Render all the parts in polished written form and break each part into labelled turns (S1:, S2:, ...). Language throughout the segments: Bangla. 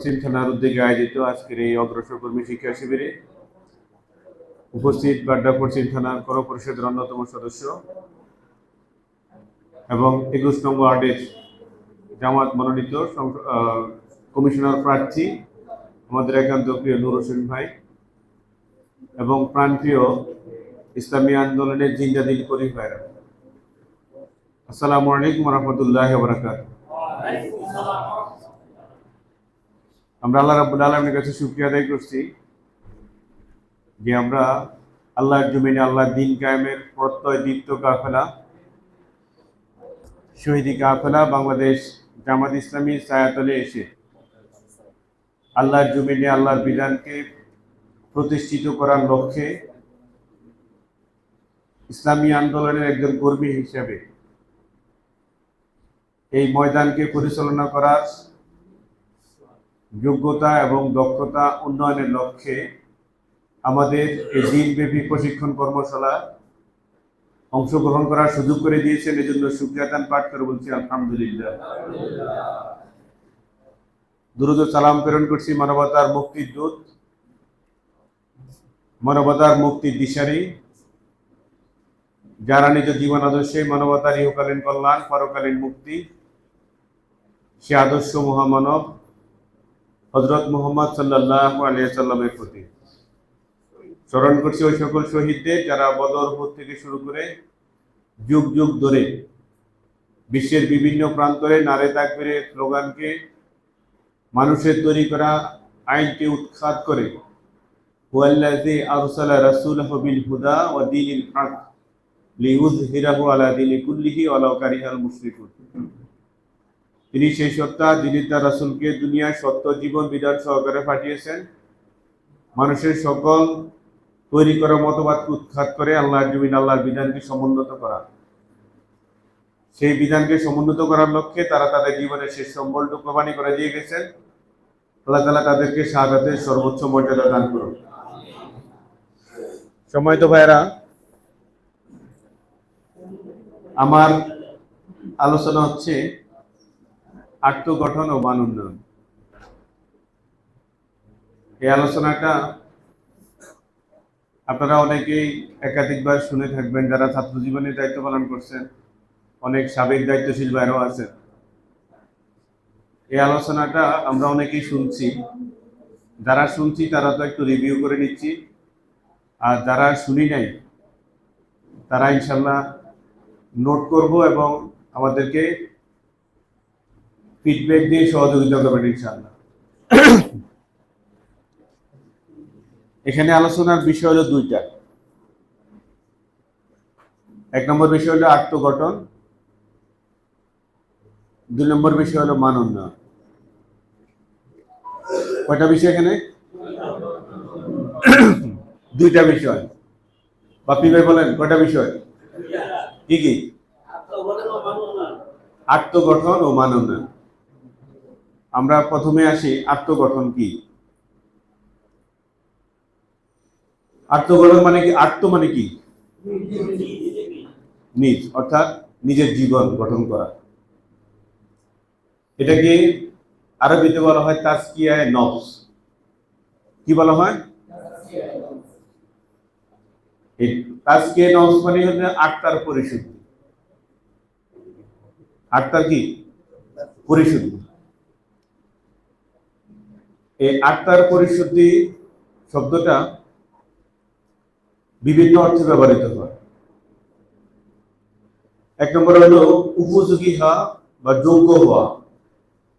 S1: থানার উদ্যোগে আয়োজিত আজকের এই অগ্রসর কর্মী শিক্ষা শিবিরে উপস্থিত বাড্ডা পশ্চিম থানার কর পরিষদের অন্যতম সদস্য এবং ২১ নং ওয়ার্ডের জামাত মনোনীত কমিশনার প্রার্থী আমাদের একান্ত প্রিয় নুর হোসেন ভাই এবং প্রাণপ্রিয় ইসলামী আন্দোলনের জিন্দাদিল করি ভাইরা, আসসালামু আলাইকুম রহমতুল্লাহি ওয়া বারাকাতুহু। আমরা আল্লাহ রাব্বুল আলামিনের কাছে শুকরিয়া আদায় করছি যে আমরা আল্লাহর জমিনে আল্লাহর দ্বীন কায়েমের প্রত্যয় দীপ্ত কাফেলা শহীদি কাফেলা বাংলাদেশ জামাত ইসলামী ছায়াতলে এসে আল্লাহর জমিনে আল্লাহর বিধানকে প্রতিষ্ঠিত করার লক্ষ্যে ইসলামী আন্দোলনের একজন কর্মী হিসেবে এই ময়দানকে পরিচালনা করার যোগ্যতা এবং দক্ষতা উন্নয়নের লক্ষ্যে আমাদের এই দিনব্যাপী প্রশিক্ষণ কর্মশালা অংশগ্রহণ করার সুযোগ করে দিয়েছেন। এজন্য শুকরিয়া পাঠ করে বলছি আলহামদুলিল্লাহ। দুরূদ ও সালাম প্রেরণ করছি মানবতার মুক্তির দূত, মানবতার মুক্তির দিশারি, যারা নিজ জীবন আদর্শে মানবতার ইহকালীন কল্যাণ পরকালীন মুক্তি সে আদর্শ মহামানব হযরত মুহাম্মদ সাল্লাল্লাহু আলাইহি ওয়াসাল্লামের প্রতি স্মরণ করছি ওই সকল শহীদদের যারা বদর উহুদ থেকে শুরু করে যুগ যুগ ধরে বিশ্বের বিভিন্ন প্রান্তরে নারে তাকবীরের স্লোগানকে মানুষের তৈরি করা আইনকে উৎখাত করে হুয়াল্লাযী আরসালা রাসূলাহু বিল হুদা ওয়া দীনিল হক লিইয়ুযহিরাহু আলা দীনি কুল্লিহি ওয়ালাউ কারিহাল মুশরিকুন। তিনি সেই সত্তা যিনি তার রাসূলকে দুনিয়ায় সত্য জীবন বিধান সহকারে পাঠিয়েছেন মানুষের সকল তৈরি করা মতবাদকে উৎখাত করে আল্লাহর জমিন আল্লাহর বিধানকে সমুন্নত করা। সেই বিধানকে সমুন্নত করার লক্ষ্যে তারা তাদের জীবনের শেষ সম্বলটুকু কোরবানি করে দিয়ে গেছেন। আল্লাহ তাআলা তাদেরকে শাহাদাতের সর্বোচ্চ মর্যাদা দান করুন। সম্মানিত ভাইয়েরা, আমার আলোচনা হচ্ছে আত্মগঠন ও মান উন্নয়ন। এই আলোচনাটা আপনারা অনেকেই একাধিকবার শুনে থাকবেন, যারা ছাত্র জীবনে দায়িত্ব পালন করছেন, অনেক সাবেক দায়িত্বশীল ভাইরাও আছেন। এই আলোচনাটা আমরা অনেকেই শুনছি, যারা শুনছি তারা তো একটু রিভিউ করে নিচ্ছি, আর যারা শুনি নাই তারা ইনশাল্লাহ নোট করব এবং আমাদেরকে ফিডব্যাক দিয়ে সহযোগিতা করবেন ইনশাআল্লাহ। এখানে আলোচনার বিষয় হলো দুইটা। এক নম্বর বিষয় হলো আত্মগঠন, দুই নম্বর বিষয় হলো মান উন্নয়ন। কয়টা বিষয় এখানে? দুইটা বিষয়। বাপি ভাই বলেন কয়টা বিষয়? কি কি? আত্মগঠন ও মান উন্নয়ন। আমরা প্রথমে আসি, আত্মগঠন কি? আত্মগঠন মানে কি? আত্ম মানে কি? নিজ, অর্থাৎ নিজের জীবন গঠন করা। এটাকে আরবিতে বলা হয় তাজকিয়ায়ে নফস। কি বলা হয়? এই তাজকিয়ায়ে নফস মানে হচ্ছে আত্মার পরিশুদ্ধি। আত্মার কি? পরিশুদ্ধি। এই আত্মার পরিশুদ্ধি শব্দটা বিভিন্ন অর্থে ব্যবহৃত হয়। এক নম্বর হলো উপযোগী হওয়া বা যোগ্য হওয়া।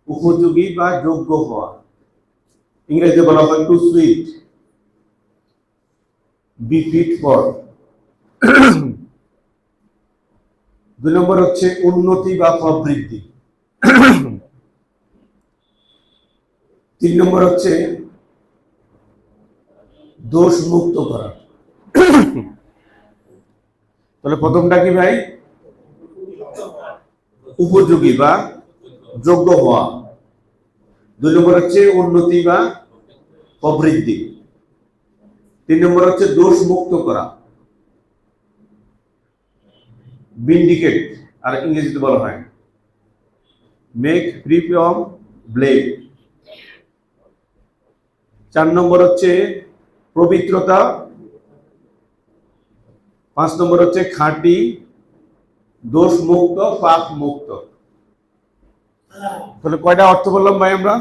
S1: উপযোগী বা যোগ্য হওয়া, ইংরেজিতে বলা হয় to suit, be fit for. দুই নম্বর হচ্ছে উন্নতি বা প্রবৃদ্ধি। তিন নম্বর হচ্ছে দোষ মুক্ত করা। তাহলে প্রথমটা কি ভাই? উপযোগী বা যোগ্য হওয়া। দুই নম্বর হচ্ছে উন্নতি বা প্রবৃদ্ধি। তিন নম্বর হচ্ছে দোষ মুক্ত করা, ভিন্ডিকেট, আর ইংরেজিতে বলা হয় মেক ফ্রি ফ্রম ব্লেম। 4 নম্বর হচ্ছে পবিত্রতা, 5 নম্বর হচ্ছে খাঁটি, দোষ মুক্ত, পাপ মুক্ত। তাহলে কয়টা অর্থ বললাম ভাই আমরা?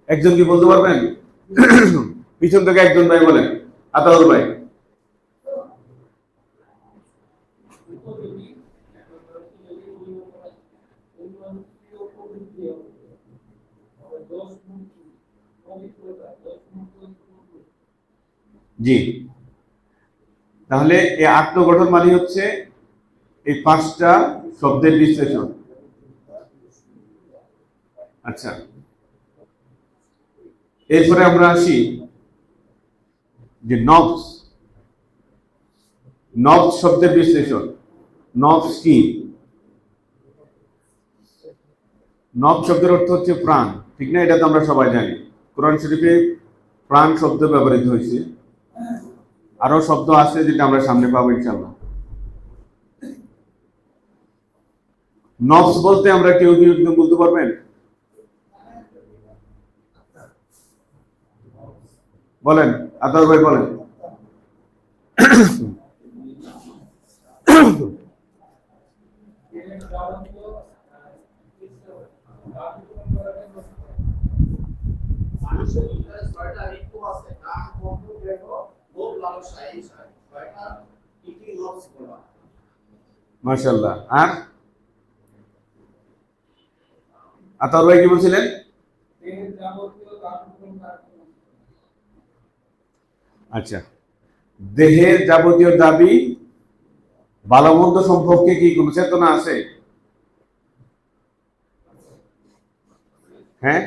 S1: একজন কি বলতে পারবেন? পিছন থেকে একজন ভাই বলেন। আতাউর ভাই। জি, তাহলে এই আত্মগঠন মানে হচ্ছে এই 5টা শব্দের বিশ্লেষণ। আচ্ছা, এরপরে আমরা আসি যে নফস। নফস শব্দের বিশ্লেষণ। নফস কি? নফস শব্দের অর্থ হচ্ছে প্রাণ, ঠিক না? এটা তো আমরা সবাই জানি। কোরআন শরীফে প্রাণ শব্দ ব্যবহৃত হয়েছে, আরো শব্দ আছে যেটা আমরা সামনে পাবো ইনশাআল্লাহ। নফস বলতে আমরা কেউ কেউ বলতে পারবেন? বলেন, আতাউর ভাই বলেন। মাশাআল্লাহ। আর আতাউর ভাই কি বলছিলেন? আচ্ছা, দেহের যাবতীয় দাবি, ভালো মন্দ সম্পর্কে কি কোনো চেতনা আছে? হ্যাঁ,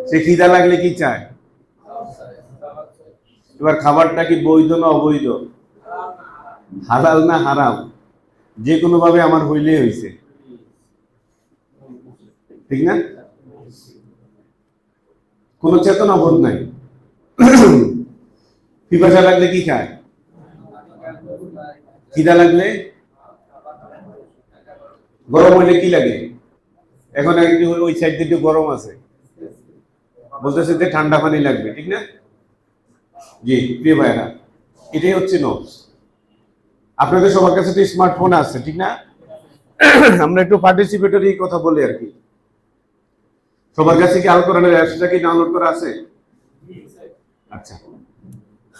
S1: সে খিদা লাগলে কি চায়? এবার খাবারটা কি বৈধ না অবৈধ, হালাল না হারাম, যে কোনো ভাবে আমার হইলেই হয়েছে, ঠিক না? কোনো চেতনা বোধ নাই। পিপাসা লাগলে কি খায়? খিদা লাগলে? গরম হইলে কি লাগে? এখন একটু ওই সাইড দিয়ে একটু গরম আছে, বলতেছে যে ঠান্ডা পানি লাগবে, ঠিক না? জি প্রিয় ভাইরা, এটাই হচ্ছে নফস। আপনাদের সবার কাছে তো স্মার্টফোন আছে, ঠিক না? আমরা একটু পার্টিসিপেটরি কথা বলি আর কি। সবার কাছে কি আল কোরআনের অ্যাপসটা কি ডাউনলোড করা আছে? আচ্ছা,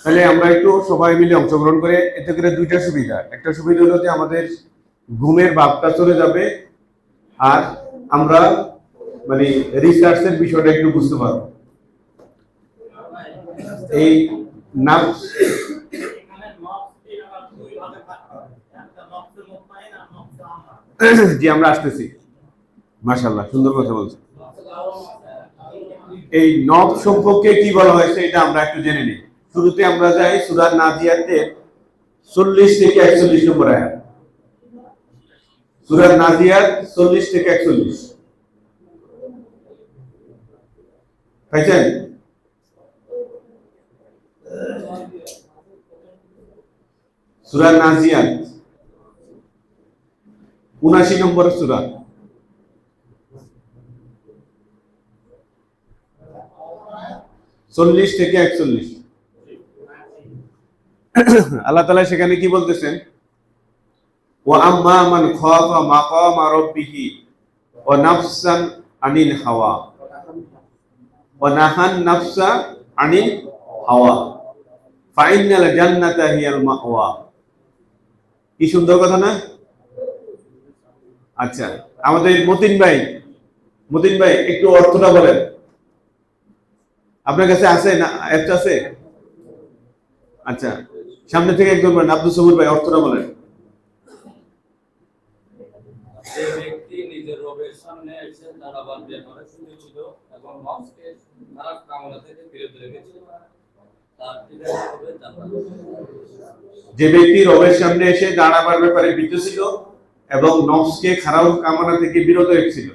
S1: তাহলে আমরা একটু সবাই মিলে অংশগ্রহণ করে, এতে করে দুইটা সুবিধা। একটা সুবিধা হলো যে আমাদের ঘুমের ভাবটা চলে যাবে, আর আমরা মানে রিসার্চের বিষয়টা একটু বুঝতে পারবো। এই নফস জি আমরা আসতেছি। মাশাআল্লাহ, সুন্দর কথা বলছেন। এই নফস সম্পর্কে কি বলা হয়েছে এটা আমরা একটু জেনে নিই। শুরুতে আমরা যাই সূরা নাজিয়াতের 40 থেকে 41 নম্বর আয়াত। সূরা নাজিয়াত 40 থেকে 41 পাইছেন? সূরা নাজিয়াত 79 নম্বর সূরা। চল্লিশ থেকে 41 আল্লাহ তাআলা সেখানে কি বলতেছেন? ওয়া আম্মা মান খাফা মাকামা রাব্বিহি ওয়া নাফসান আনিল হাওয়া ওয়া নাহান নাফসা আনিল হাওয়া ফাইনাল জান্নাতা হিয়াল মাওয়া। কি সুন্দর কথা না? আচ্ছা, আমাদের মতিন ভাই একটু অর্থটা বলেন। আপনার কাছে আছে না? অ্যাপস আছে? আচ্ছা, সামনে থেকে একজন বলেন। আব্দুল সবুর ভাই অর্থটা বলেন।
S2: যে ব্যক্তি নিজের রবের সামনে এসে দাঁড়াবার ব্যাপারে শুনেছিল এবং নফসকে খারাপ কামনা থেকে বিরত রেখেছিল, তার ঠিকানা হবে জান্নাত।
S1: যে ব্যক্তি রবের সামনে এসে দাঁড়াবার ব্যাপারে ভীত ছিল এবং নফসকে খারাপ কামনা থেকে বিরত রেখেছিল,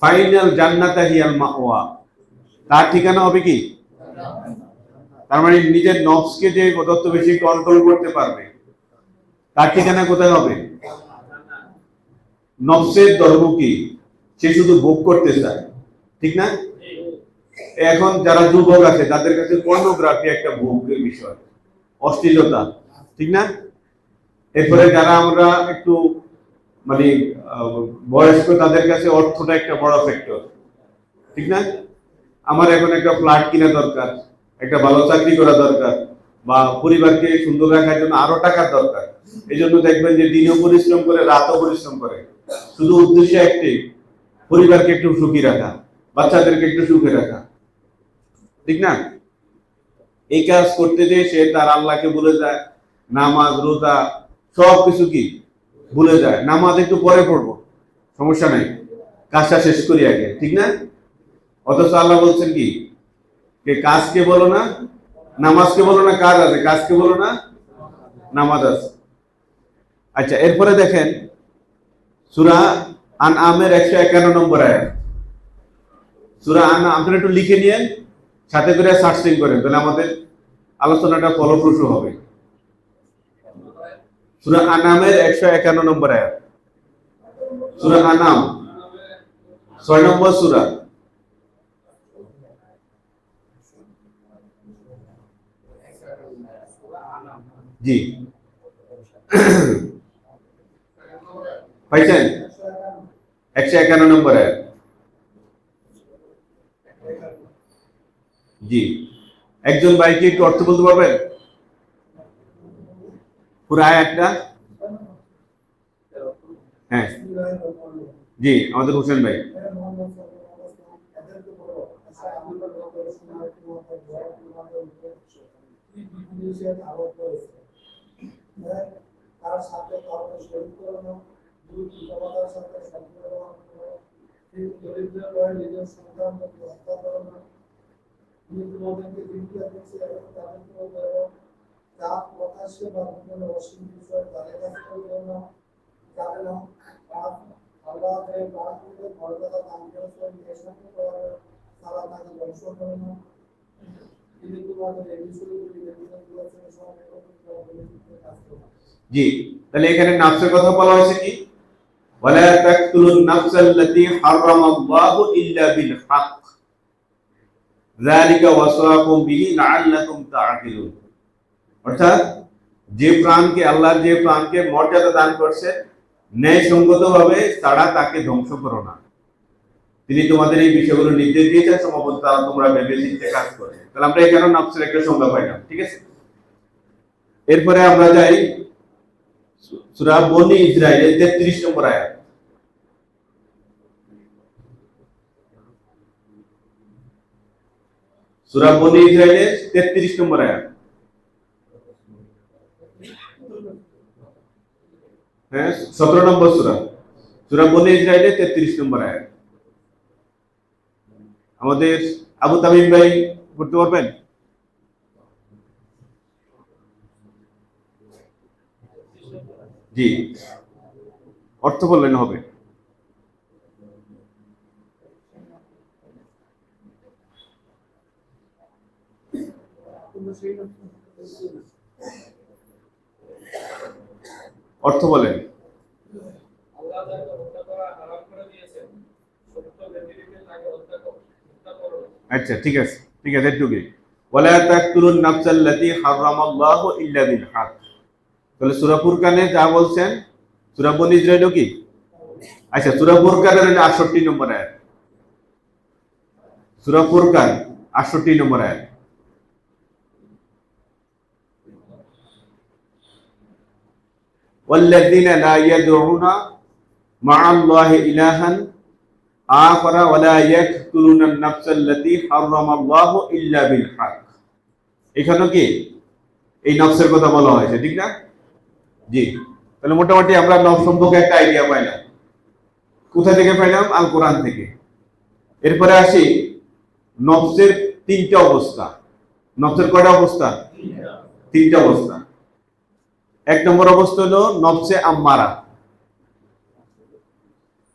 S1: ফাইনাল জান্নাতা হিয়াল মাওয়া, তার ঠিকানা হবে কি? তার মানে নিজের নফসকে যে যত বেশি কন্ট্রোল করতে পারবে তার ঠিকানা কোথায় হবে? নফসের ধর্ম কি? সে শুধু ভোগ করতে চায়, ঠিক না? এখন যারা যুবক আছে তাদের কাছে পর্নোগ্রাফি একটা ভোগের বিষয়, অশ্লীলতা, ঠিক না? এরপরে যারা আমরা একটু মানে বয়স্ক, তাদের কাছে অর্থটা একটা বড় ফ্যাক্টর, ঠিক না? আমার এখন একটা ফ্ল্যাট কিনা দরকার, একটা ভালো চাকরি করা দরকার, বা পরিবারকে সুন্দর রাখার জন্য আরো টাকার দরকার। এই জন্য দেখবেন যে দিনও পরিশ্রম করে, রাতও পরিশ্রম করে, শুধু উদ্দেশ্য একটাই, পরিবারকে একটু সুখী রাখা, বাচ্চাদেরকে একটু সুখে রাখা, ঠিক না? এই কাজ করতে যে সে তার আল্লাহকে ভুলে যায়, নামাজ রোজা সব কিছু কি ভুলে যায়। নামাজ একটু পরে পড়বো, সমস্যা নাই, কাজটা শেষ করি আগে, ঠিক না? অথচ আল্লাহ বলছেন কি, যে কাজকে বলো না, নামাজকে বলো না, কাজ আছে, কাজকে বলো না, নামাজ আছে। আচ্ছা, এরপরে দেখেন সূরা আনআমের 151 নম্বর আয়াত। সূরা আনআম আপনারা একটু লিখে নিয়েন, সাথে করে সার্চিং করেন, তাহলে আমাদের আলোচনাটা ফলপ্রসূ হবে। সূরা আনআমের 151 নম্বর আয়াত। সূরা আনআম 6 নম্বর সূরা। জি পাইছেন? 151 নম্বর আয়াত। জি, একজন ভাইকে একটু অর্থ বলতে পারবেন পুরো আয়াতটা? হ্যাঁ, জি, আমাদের হোসেন ভাই।
S3: তার সাথে কর্ম শরীর করানো, দুই পিতামাতার সাথে সম্পর্ক দরিদ্র হয়ে নিজের সন্তানকে হত্যা করানো, তোমাদেরকে জিজ্ঞাসা করছে এবং তাদেরকে বলো যা প্রকাশ্যে বা গোপনে অসীম বিষয় তাদের কাছে না যাবে না, আল্লাহকে বাহ্যিক মর্যাদা দান করেছেন, এই সম্পর্কে তারা তাকে ধ্বংস করে না। তিনি তোমাদের এই বিষয়গুলি নির্দেশ করেছেন, সব একত্রিত কাজ করবে।
S1: জি, তাহলে এখানে নাফসের কথা বলা হয়েছে কি, ওয়ালা তাকতুলুন নাফসাল্লাতী হারামাল্লাহু ইল্লা বিল হক যালিকা ওয়াসাকুম বিহি লাআল্লাকুম তাআকিলুন। অর্থাৎ যে প্রাণকে আল্লাহর যে প্রাণকে মর্যাদা দান করছে ন্যায়সঙ্গতভাবে তারা তাকে ধ্বংস করো না। তিনি তোমাদের এই বিষয়গুলো নির্দেশ দিয়েছেন, সম্ভবত তারা তোমরা ভেবে চিন্তে কাজ করে। তাহলে আমরা এখানে নাফসের একটা সংজ্ঞা পাইলাম, ঠিক আছে? এরপরে আমরা যাই সূরা বনী ইসরাঈলের 33 নম্বর আয়াত। সূরা বনী ইসরাঈলের 33 নম্বর আয়াত। হ্যাঁ, 17 নম্বর সূরা, সূরা বনী ইসরাঈলের 33 নম্বর আয়াত। আমাদের আবু তামিম ভাই পড়তে পারবেন? জি, অর্থ বললেন হবে। অর্থ বলেন।
S2: আল্লাহ যাকে হত্যা করা হারাম করে দিয়েছেন, সত্য ব্যতিরেকে তাকে হত্যা করো।
S1: আচ্ছা, ঠিক আছে, ঠিক আছে, এটুকুই। ওয়ালা তাকতুলুন নাফসাল্লাতী হারামাল্লাহু ইল্লা বিল হক। তাহলে সূরা ফুরকানে যা বলছেন, সূরা বনী ইসরাঈলও কি? আচ্ছা, সূরা ফুরকানের 68 নম্বর আয়াত। সূরা ফুরকান 68 নম্বর আয়াত। ওয়াল্লাযীনা লা ইয়াদউনা মা'আল্লাহি ইলাহান আখারা ওয়া লা ইয়াকতুলুনান নাফসাল্লাতী হারামাল্লাহু ইল্লা বিল হক। এখানে কি এই নফসের কথা বলা হয়েছে, ঠিক না? জি, তাহলে মোটামুটি আমরা নফস সম্পর্কে একটা আইডিয়া পাইলাম। কোথা থেকে পাইলাম? আল কোরআন থেকে। এরপরে আসি নফসের তিনটা অবস্থা। নফসের কয়টা অবস্থা? তিনটা অবস্থা। এক নম্বর অবস্থা হলো নফসে আম্মারা।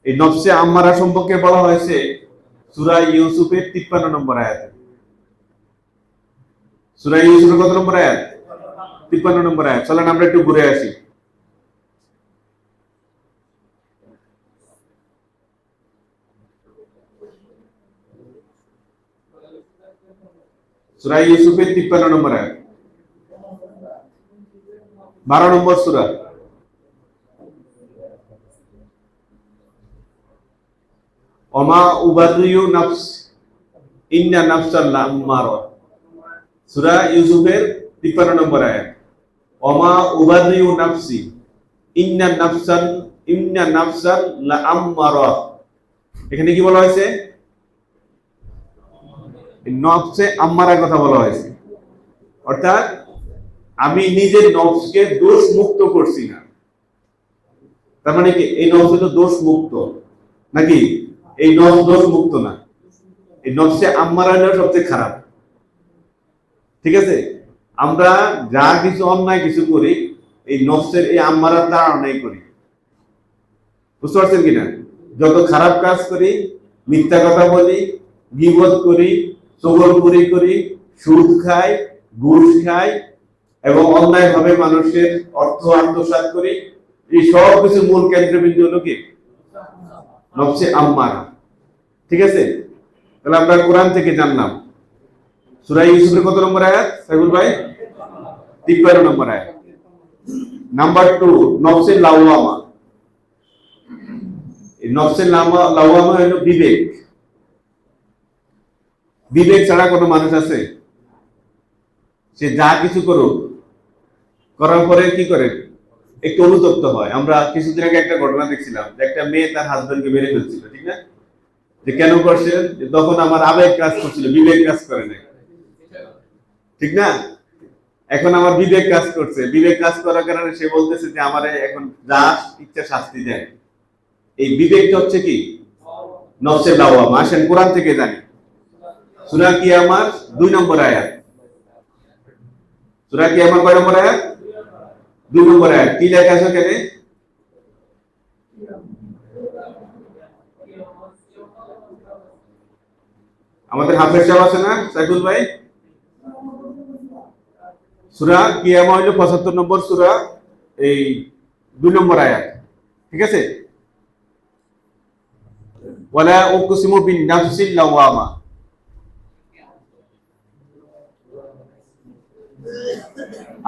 S1: এই নফসে আম্মারা সম্পর্কে বলা হয়েছে সূরা ইউসুফের 53 নম্বর আয়াতে। সূরা ইউসুফের কত নম্বর আয়াত? 53 নম্বর আয়াত। চলেন আমরা একটু ঘুরে আসি। সূরা ইউসুফের 53 নম্বর আয়াত, 12 নম্বর সূরা। ওমা উবারিউ নাফস ইন্না নাফসাল লাম্মারা, সূরা ইউসুফের 53 নম্বর আয়াত। ওমা উবারিউ নাফসি ইন্না নাফসাল লাম্মারা। এখানে কি বলা হয়েছে? নফসে আম্মারার কথা বলা হয়েছে, অর্থাৎ আমি নিজের নফসকে দোষ মুক্ত করছি না। তার মানে কি এই নফস তো দোষ মুক্ত নাকি? এই নফস দোষ মুক্ত না, এই নফসে আম্মারা হলো সবচেয়ে খারাপ। ঠিক আছে, আমরা যা কিছু অন্যায় কিছু করি এই নফসের এই আম্মারার তাড়নাই করি। বুঝতে পারছেন কিনা? যত খারাপ কাজ করি, মিথ্যা কথা বলি, গীবত করি, চগলখুরি করি, সুদ খাই, ঘুষ খাই এবং অন্যায়ভাবে মানুষের অর্থ আত্মসাৎ করি, এই সব কিছু মূল কেন্দ্রবিন্দু হলো কি? নফসে আম্মারা। ঠিক আছে, তাহলে আমরা কোরআন থেকে জানলাম সূরা ইউসুফের কত নম্বর আয়াত সাইফুল ভাই? 53 নম্বর আয়াত। নাম্বার 2, নফসে লাওয়ামা। এই নফসে লাওয়ামা হলো বিবেক। বিবেক ছাড়া কোনো মানুষ আছে? সে যা কিছু করুক, করার পরে কি করে? একটু অনুতপ্ত হয়। আমরা কিছুদিন আগে একটা ঘটনা দেখছিলাম যে একটা মেয়ে তার হাজবেন্ডকে মেরে ফেলছিল, ঠিক না? যে কেন করছে? তখন আমার আবেগ কাজ করছিল, বিবেক কাজ করে নাই, ঠিক না? এখন আমার বিবেক কাজ করছে। বিবেক কাজ করার কারণে সে বলতেছে যে আমার এখন যা ইচ্ছা শাস্তি দেয়। এই বিবেকটা হচ্ছে কি? নফসে লাওয়ামা। আসেন কোরআন থেকে জানি। সূরা কিয়ামার 2 নম্বর আয়াত। সূরা কিয়ামার কয় নম্বর আয়াত? 2 নম্বর আয়াত। কি লেখা আছে এখানে? আমাদের হাফেজ সাহেব আছে না সাইফুল ভাই? সূরা কিয়ামা হলো 75 নম্বর সূরা, এই 2 নম্বর আয়াত। ঠিক আছে, ওয়ালা উকসিমু বিন নাফসিল লাওয়ামা।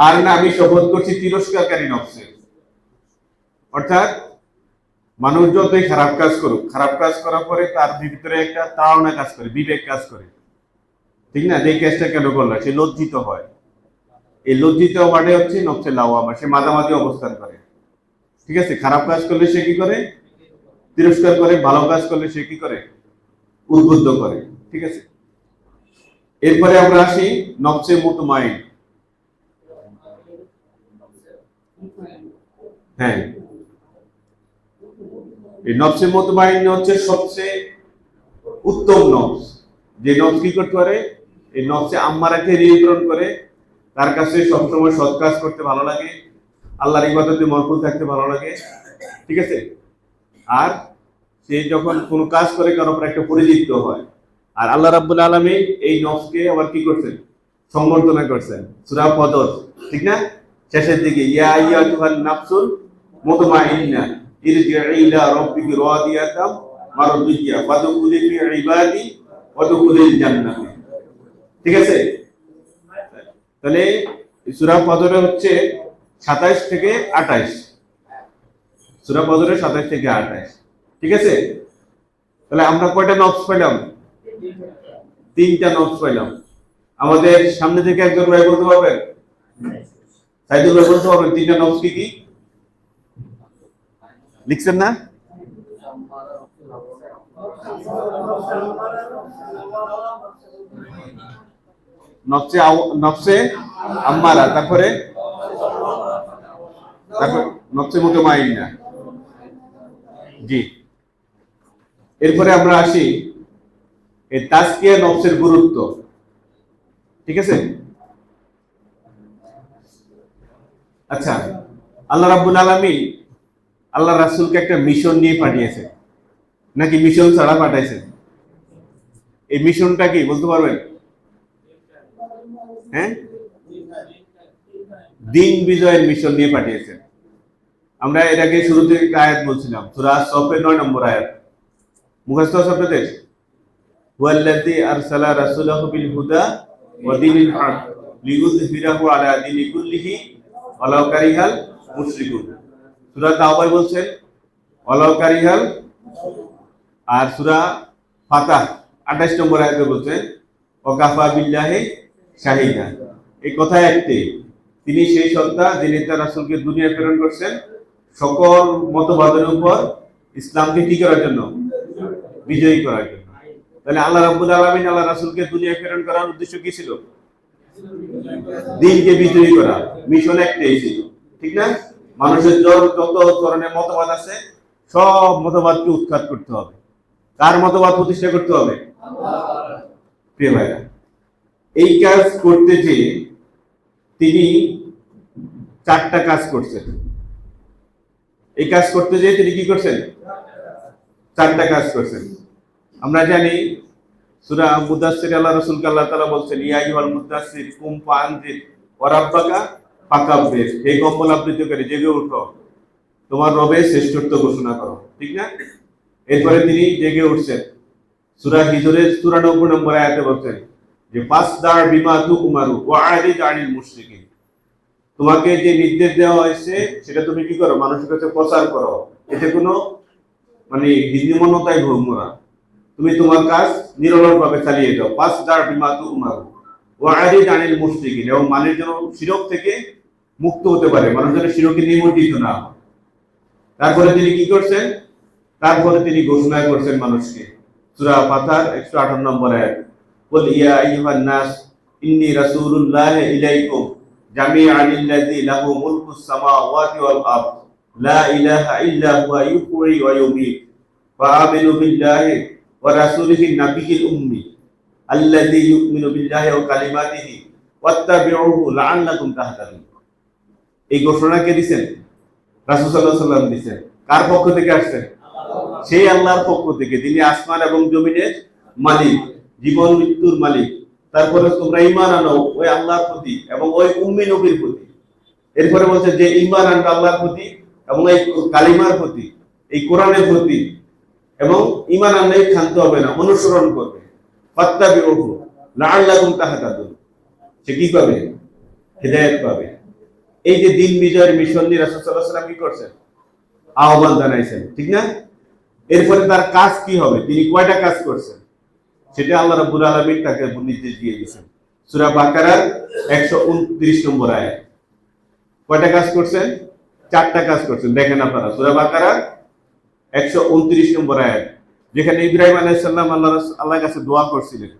S1: আর না আমি শপথ করছি তিরস্কারকারী নফসের। অর্থাৎ মানুষ যতই খারাপ কাজ করুক, খারাপ কাজ করার পরে তার ভিতরে একটা তাড়না কাজ করে, বিবেক কাজ করে, ঠিক না? যে কাজটা কেন করলো সে লজ্জিত হয়। এই লজ্জিত হওয়াটাই হচ্ছে নফসে লাওয়ামা। সে মাঝামাঝি অবস্থান করে। ঠিক আছে, খারাপ কাজ করলে সে কি করে? তিরস্কার করে। ভালো কাজ করলে সে কি করে? উদ্বুদ্ধ করে। ঠিক আছে, এরপরে আমরা আসি নফসে মুতমাইন। হ্যাঁ, এই নফসে মুতমাইন হচ্ছে সবচেয়ে উত্তম নফস। যে নফস কি করতে পারে? এই নফসে আম্মারাকে নিয়ন্ত্রণ করে। তার কাছে সবসময় সৎ কাজ করতে ভালো লাগে, আল্লাহর ইবাদতে মরকুল থাকতে ভালো লাগে। ঠিক আছে, আর সে যখন কোনো কাজ করে কারোর উপর একটা পরিচিত হয়। আর আল্লাহ রাব্বুল আলামিন এই নফসকে আবার কি করছেন? সংবর্ধনা করছেন সূরা কদর, ঠিক না? শেষের দিকে ইয়া আইয়াতুহান নাফসুল মুতমাইন্না ইরজি'i ইলা রাব্বিকি রাদিয়াতাম মারদিয়া ফাদখুলি ফি ইবাদি ওয়াদখুলিল জান্নাহ। ঠিক আছে, তাহলে সূরা কদরে হচ্ছে 27 থেকে 28। সূরা কদরে 27 থেকে 28। ঠিক আছে, তাহলে আমরা কয়টা নফস পেলাম? 3টা নফস পেলাম। আমাদের সামনে থেকে একজন ভাই বলতে পারবেন? সাইদুল ভাই বলতে পারবেন 3টা নফস কি কি? লিখছেন না? নফসে আম্মারা, তারপরে নফসে মুতমাইন্না। জি, এরপরে আমরা আসি এই তাজকিয়া নফসের গুরুত্ব। ঠিক আছে, আচ্ছা, আল্লাহ রাব্বুল আলামিন আল্লাহ রাসূলকে একটা মিশন নিয়ে পাঠিয়েছে, নাকি মিশন ছাড়া পাঠাইছেন? এই মিশনটা কি বলতে পারবেন? হ্যাঁ, দিন বিজয়ের মিশন নিয়ে পাঠিয়েছেন। আমরা এর আগে শুরুতে একটা আয়াত বলছিলাম, সূরা সফের 9 নম্বর আয়াত। মুখস্থ আছে আপনাদের? হুয়াল্লাযী আরসালা রাসূলাহু বিল হুদা ওয়া দীনিল হক লিইয়ুযহিরাহু আলা দীনি কুল্লিহি ওয়ালাউ কারিহাল মুশরিকুন। সূরা তাওবায় বলছেন ওয়ালাউ কারিহাল, আর সূরা ফাতাহ 28 নম্বর আয়াতে বলছেন ওয়া কাফা বিল্লাহি শাহিদা। এই কথা একটাই, তিনি সেই সত্তা যিনি তার রাসূলকে দুনিয়ায় প্রেরণ করছেন সকল মতবাদের উপর ইসলামকে কি করার জন্য, বিজয়ী করার জন্য। তাহলে আল্লাহ রাব্বুল আলামিন আল্লাহ রাসূলকে দুনিয়ায় প্রেরণ করার উদ্দেশ্য কি ছিল? দিনকে বিজয়ী করা। মিশন একটাই ছিল, ঠিক না? মানুষের যত ধরনের মতবাদ আছে সব মতবাদকে উৎখাত করতে হবে। কার মতবাদ প্রতিষ্ঠা করতে হবে? প্রিয় ভাইরা, এই কাজ করতে যে তিনি 4টা কাজ করছেন। এই কাজ করতে যে তিনি কি করছেন? 4টা কাজ করছেন। আমরা জানি সূরা মুদাসসির আল্লাহ রাসূলকে আল্লাহ তাআলা বলছেন ইয়া আইয়ুহাল মুদাসসির কুম ফাআনজির ওয়া রাব্বাকা ফাকাব্বির, হে কম্বল আবৃতকারী জেগে ওঠো, তোমার রবের শ্রেষ্ঠত্ব ঘোষণা করো, ঠিক না? এরপরে তিনি জেগে উঠছেন। সূরা হিজরের 94 নম্বর আয়াতে বলছেন যে ফাসদার বিমা তুকুমারু ওয়া আরিদ আনিল মুশরিকিন, তোমাকে যে নির্দেশ দেওয়া হয়েছে সেটা তুমি কি করো? মানুষের কাছে প্রচার করো। এতে কোনো মানে হিন্দুমনতায় ভঙ্গ না, তুমি তোমার কাজ নিরলসভাবে চালিয়ে যাও। ফাসদার বিমা তুকুমারু ওয়া আরিদ আনিল মুশরিকিন, এবং মানুষ যেন শিরক থেকে মুক্ত হতে পারে, মানুষ যেন শিরকে নিমজ্জিত না হয়। তারপরে তিনি কি করছেন? তারপরে তিনি ঘোষণা করছেন মানুষকে, সূরা ফাতার 158 নম্বর আয়াত, কুল ইয়া আইয়ুহান নাস ইন্নী রাসূলুল্লাহি ইলাইকুম জামিআন আল্লাযী লাহু মুলকুস সামাওয়াতি ওয়াল আরদ লা ইলাহা ইল্লা হুয়া ইউহয়ি ওয়া ইউমীত ফাআমিনু বিল্লাহি ওয়া রাসূলিহি নাবিয়্যিল উম্মি আল্লাযী ইউমিনু বিল্লাহি ওয়া কালিমাতিহি ওয়াত্তাবিউহু লাআল্লাকুম তাহতাদুন। এই ঘোষণা কে দিবেন? রাসূল সাল্লাল্লাহু আলাইহি ওয়াসাল্লাম দিবেন। কার পক্ষ থেকে আসছেন? সেই আল্লাহর পক্ষ থেকে, যিনি আসমান এবং জমিনের মালিক, জীবন মৃত্যুর মালিক। তারপরে তোমরা ঈমান আনো ওই আল্লাহর প্রতি এবং ওই উম্মি নবীর প্রতি। এরপরে বলছে যে ঈমান আনবে আল্লাহর প্রতি এবং এই কালিমার প্রতি, এই কোরআনের প্রতি, এবং ঈমান আনলেই ক্ষান্ত হবে না, অনুসরণ করবে। ফাত্তাবিউহু লাআল্লাকুম তাহতাদুন, সে কি পাবে? হিদায়াত পাবে। এই যে দিন বিজয়ের মিশন নিয়ে রাসূল সাল্লাল্লাহু আলাইহি ওয়াসাল্লাম কি করছেন? আহ্বান জানাইছেন, ঠিক না? এরপরে তার কাজ কি হবে? তিনি কয়টা কাজ করছেন সেটা আল্লাহ রাব্বুল আলামিন তাকে নির্দেশ দিয়ে দিয়েছেন। সূরা বাকারার 129 নম্বর আয়াত। কয়টা কাজ করছেন? 4টা কাজ করছেন। দেখেন আপনারা সূরা বাকারার 129 নম্বর আয়াত, যেখানে ইব্রাহিম আলাইহিস সালাম আল্লাহর কাছে দোয়া করছিলেন,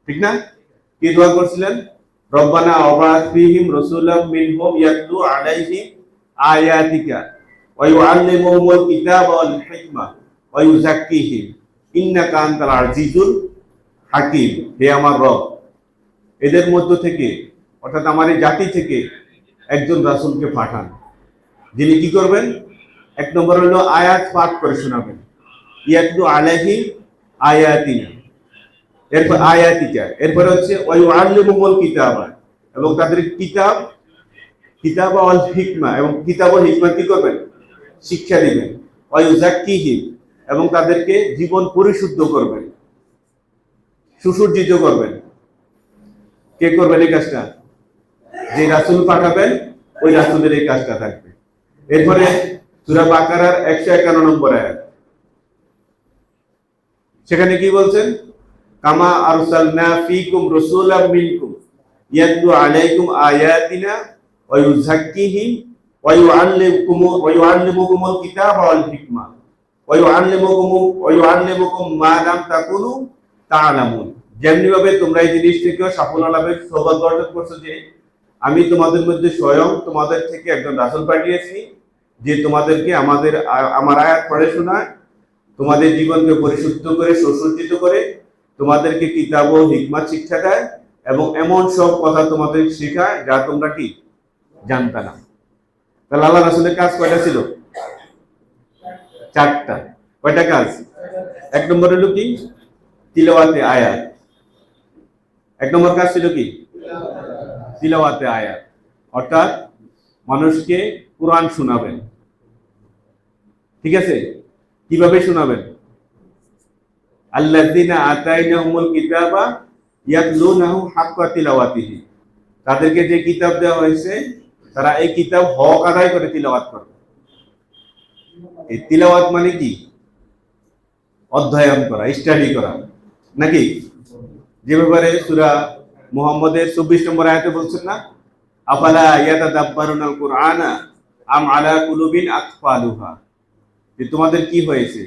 S1: ঠিক না? কি দোয়া করছিলেন? রব্বানা ওয়াবা'আথ ফীহিম রাসূলাম মিনহুম ইয়াতলু আলাইহিম আয়াতিকা ওয়া ইউআল্লিমুহুমুল কিতাবা ওয়াল হিকমা ওয়া ইউযাক্কিহিম ইন্নাকা আনতাল আজিজুল হাকিম। হে আমার রব, এদের মধ্য থেকে অর্থাৎ আমার এই জাতি থেকে একজন রাসূলকে পাঠান, যিনি কি করবেন? 1 নম্বর হলো আয়াত পাঠ করে শোনাবেন, ইয়াতলু আলাইহিম আয়াতিনা, এরপর আয়াতিকা, এরপর হচ্ছে ওয়া ইউআল্লিমুহুমুল কিতাবা, এবং তাদের কিতাব ওয়াল হিকমা, এবং কিতাব ও হিকমা কি করবেন? শিক্ষা দিবেন। ওয়া ইউযাক্কিহিম, এবং তাদেরকে জীবন পরিশুদ্ধ করবেন, সুসজ্জিত করবেন। কে করবেন এই কাজটা? যে রাসূল পাঠাবেন ওই রাসূলের এই কাজটা থাকবে। এরপরে সূরা বাকারার 151 নম্বর আয়াত, সেখানে কি বলছেন? কামা আরসালনা ফীকুম রাসূলাম মিনকুম ইয়াতলু আলাইকুম আয়াতিনা ওয়া ইউযাক্কিহিম ওয়া ইউআল্লিমুকুমুল কিতাবা ওয়াল হিকমা ওয়া ইউআল্লিমুকুম মা লাম তাকুনু তা'লামুন। যেমনি ভাবে তোমরা এই জিনিস থেকে সাফল্য লাভের সৌভাগ্য অর্জন করছো যে আমি তোমাদের মধ্যে স্বয়ং তোমাদের থেকে একজন রাসূল পাঠিয়েছি, যে তোমাদেরকে আমার আয়াত পড়ে শোনায়, তোমাদের জীবনকে পরিশুদ্ধ করে সুসজ্জিত করে, তোমাদেরকে কিতাব ও হিকমত শিক্ষা দেয়, এবং এমন সব কথা তোমাদের শেখায় যা তোমরা কি জানতা না। তাহলে আল্লাহ রাসূলের কাজ কয়টা ছিল? 4টা। কয়টা কাজ? 1 নম্বর হলো কি? তিলাওয়াতে আয়াত। 1 নম্বর কাজ ছিল কি? তিলাওয়াতে আয়াত, অর্থাৎ মানুষকে কোরআন শোনাবেন। ঠিক আছে? কিভাবে শোনাবেন? আল্লাযীনা আতাইনাহুমুল কিতাবা ইয়াতলুনাহু হাক্কা তিলাওয়াতিহি, তাদেরকে যে কিতাব দেওয়া হয়েছে তারা এই কিতাব হক আদায় করে তিলাওয়াত করবে। এই তিলাওয়াত মানে কি? অধ্যয়ন করা, স্টাডি করা, নাকি? যে ব্যাপারে সূরা মুহাম্মদের 24 নম্বর আয়াতে বলছেন না, আফালা ইয়াতাদাব্বারুনাল কুরআনা আম আলা কুলুবিন আকফালুহা, যে তোমাদের কি হয়েছে,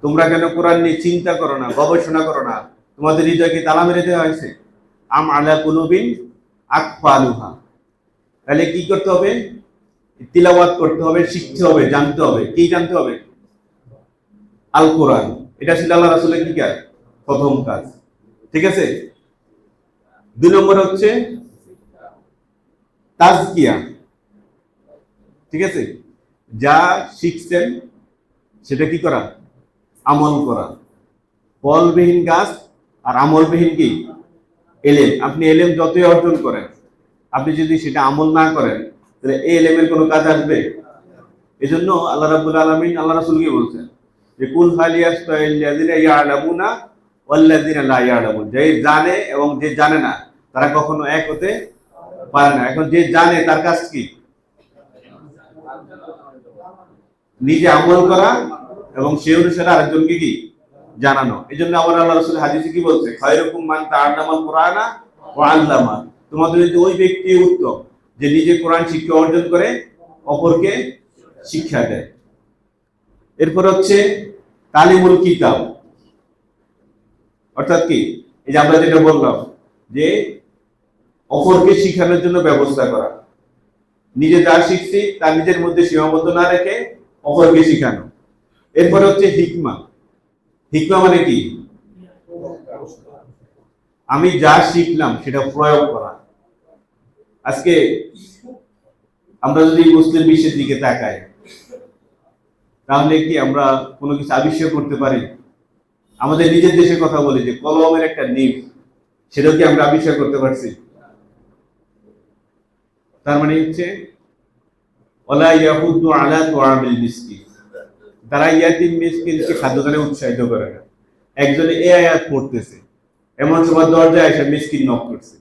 S1: তোমরা কেন কোরআন নিয়ে চিন্তা করো না, গবেষণা করো না, তোমাদের হৃদয়কে তালা মেরে দেওয়া হয়েছে? আম আলা কুলুবিন আকফালুহা, তাহলে কি করতে হবে? তিলাওয়াত করতে হবে, শিখতে হবে, জানতে হবে। কি জানতে হবে? আল কোরআন। এটা ছিল আল্লাহ রাসূলের কি কাজ? প্রথম কাজ। ঠিক আছে। 2 নম্বর হচ্ছে তাজকিয়া। ঠিক আছে, যা শিখছেন সেটা কি করা? আমল করা। ফলবিহীন গাছ আর আমলবিহীন কি? এলেম। আপনি এলেম যতই অর্জন করেন, আপনি যদি সেটা আমল না করেন, তাহলে এই এলেমের কোনো কাজ আসবে? এজন্য আল্লাহ রাব্বুল আলামিন আল্লাহ রাসূলকে বলছেন যে কুল হাল ইয়াস্তাইল্লাযিনা ইয়ালামুনা ওয়াল্লাযিনা লা ইয়ালামুন, যে জানে এবং যে জানে না তারা কখনো এক হতে পারে না। এখন যে জানে তার কাজ কি? নিজে আমল করা এবং সেই অনুসারে আরেকজনকে কি? জানানো। এজন্য আমার আল্লাহ রাসূল হাদিসে কি বলছে? খায়রুকুম মান তাআল্লামাল কুরআনা ওয়া আল্লামা, তোমাদের মধ্যে ওই ব্যক্তি উত্তম যে নিজে কোরআন শিক্ষা অর্জন করে অপরকে শিক্ষা দেয়। এরপর হচ্ছে তালিমুল কিতাব, অর্থাৎ কি? এই যে আমরা যেটা বললাম যে অপরকে শিখানোর জন্য ব্যবস্থা করা, নিজে যা শিখছি তার নিজের মধ্যে সীমাবদ্ধ না রেখে অপরকে শিখানো। এরপর হচ্ছে হিকমা। হিকমা মানে কি? আমি যা শিখলাম সেটা প্রয়োগ করা। আজকে আমরা যদি মুসলিম বিশ্বের দিকে তাকাই, তাহলে কি আমরা কোনো কিছু আবিষ্কার করতে পারি? আমাদের নিজের দেশের কথা বলি যে কলমের একটা নিব, সেটা কি আমরা আবিষ্কার করতে পারছি? তার মানে হচ্ছে ওয়ালা ইয়াহুদ্দু আলা তুআমিল মিসকিন, তারা ইয়াতিম মিসকিনকে খাদ্যদানে উৎসাহিত করে না। একজনে এই আয়াত পড়তেছে, এমন সময় দরজায় এসে মিসকিন নক করছে,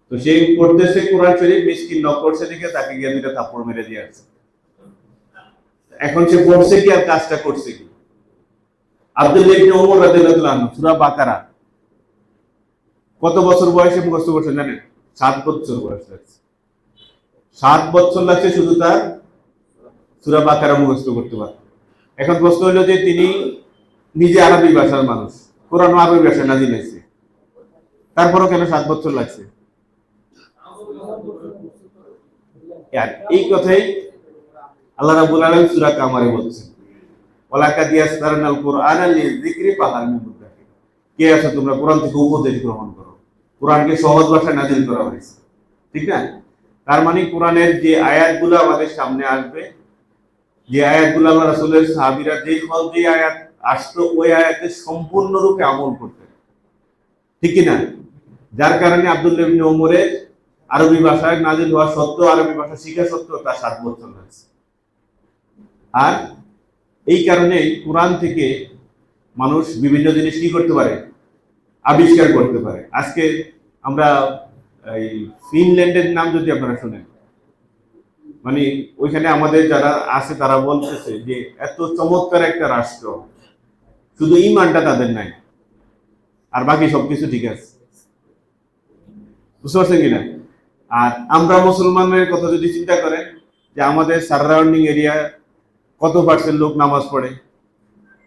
S1: তো সে পড়তেছে কোরআন শরীফ, মিসকিন নক করছে দেখে তাকে গিয়ে 2টা থাপ্পড় মেরে দিয়ে আসছে। এখন সে পড়ছে কি আর কাজটা করছে কি? আব্দুল্লাহ ইবনে ওমর রাদিয়াল্লাহু আনহু সূরা বাকারা কত বছর বয়সে মুখস্থ করছেন জানেন? 7 বছর বয়স লাগছে। 7 বছর লাগছে শুধু তার সূরা বাকারা মুখস্থ করতে পারে। এখন প্রশ্ন হলো যে তিনি নিজে আরবি ভাষার মানুষ, কোরআন আরবি ভাষায় নাযিল হয়েছে, তারপরও কেন 7 বছর লাগছে? আর এই কথাই আল্লাহ রাব্বুল আলামিন সূরা কামারে বলছেন, ওয়ালাকাদ ইয়াসসারনাল কুরআনা লিযিকরি ফাহাল মিন মুদ্দাকির, কে আছে তোমরা কোরআন থেকে উপদেশ গ্রহণ করো। কোরআনকে সহজ ভাষায় নাযিল করা হয়েছে, ঠিক না? তার মানে কোরআনের যে আয়াতগুলো আমাদের সামনে আসবে, যে আয়াতগুলো আল্লাহ রাসূলের সাহাবীরা যে আয়াত আসতো ওই আয়াতে সম্পূর্ণরূপে আমল করতেন, ঠিক কি না? যার কারণে আব্দুল্লাহ ইবনে ওমরের আরবি ভাষায় নাযিল হওয়া সত্ত্বেও, আরবি ভাষা শিখা সত্ত্বেও তার 7 বছর লাগছে। আর এই কারণে কোরআন থেকে মানুষ বিভিন্ন জিনিস কি করতে পারে? আবিষ্কার করতে পারে। আজকে আমরা এই ফিনল্যান্ডের নাম যদি আপনারা শুনেন, মানে ওইখানে আমাদের যারা আছে তারা বলতেছে যে এত চমৎকার একটা রাষ্ট্র, শুধু ঈমানটা তাদের নাই, আর বাকি সবকিছু ঠিক আছে। বুঝতে পারছেন কিনা? আর আমরা মুসলমানের কথা যদি চিন্তা করেন যে আমাদের সারাউন্ডিং এরিয়া কত পার্সেন্ট লোক নামাজ পড়ে,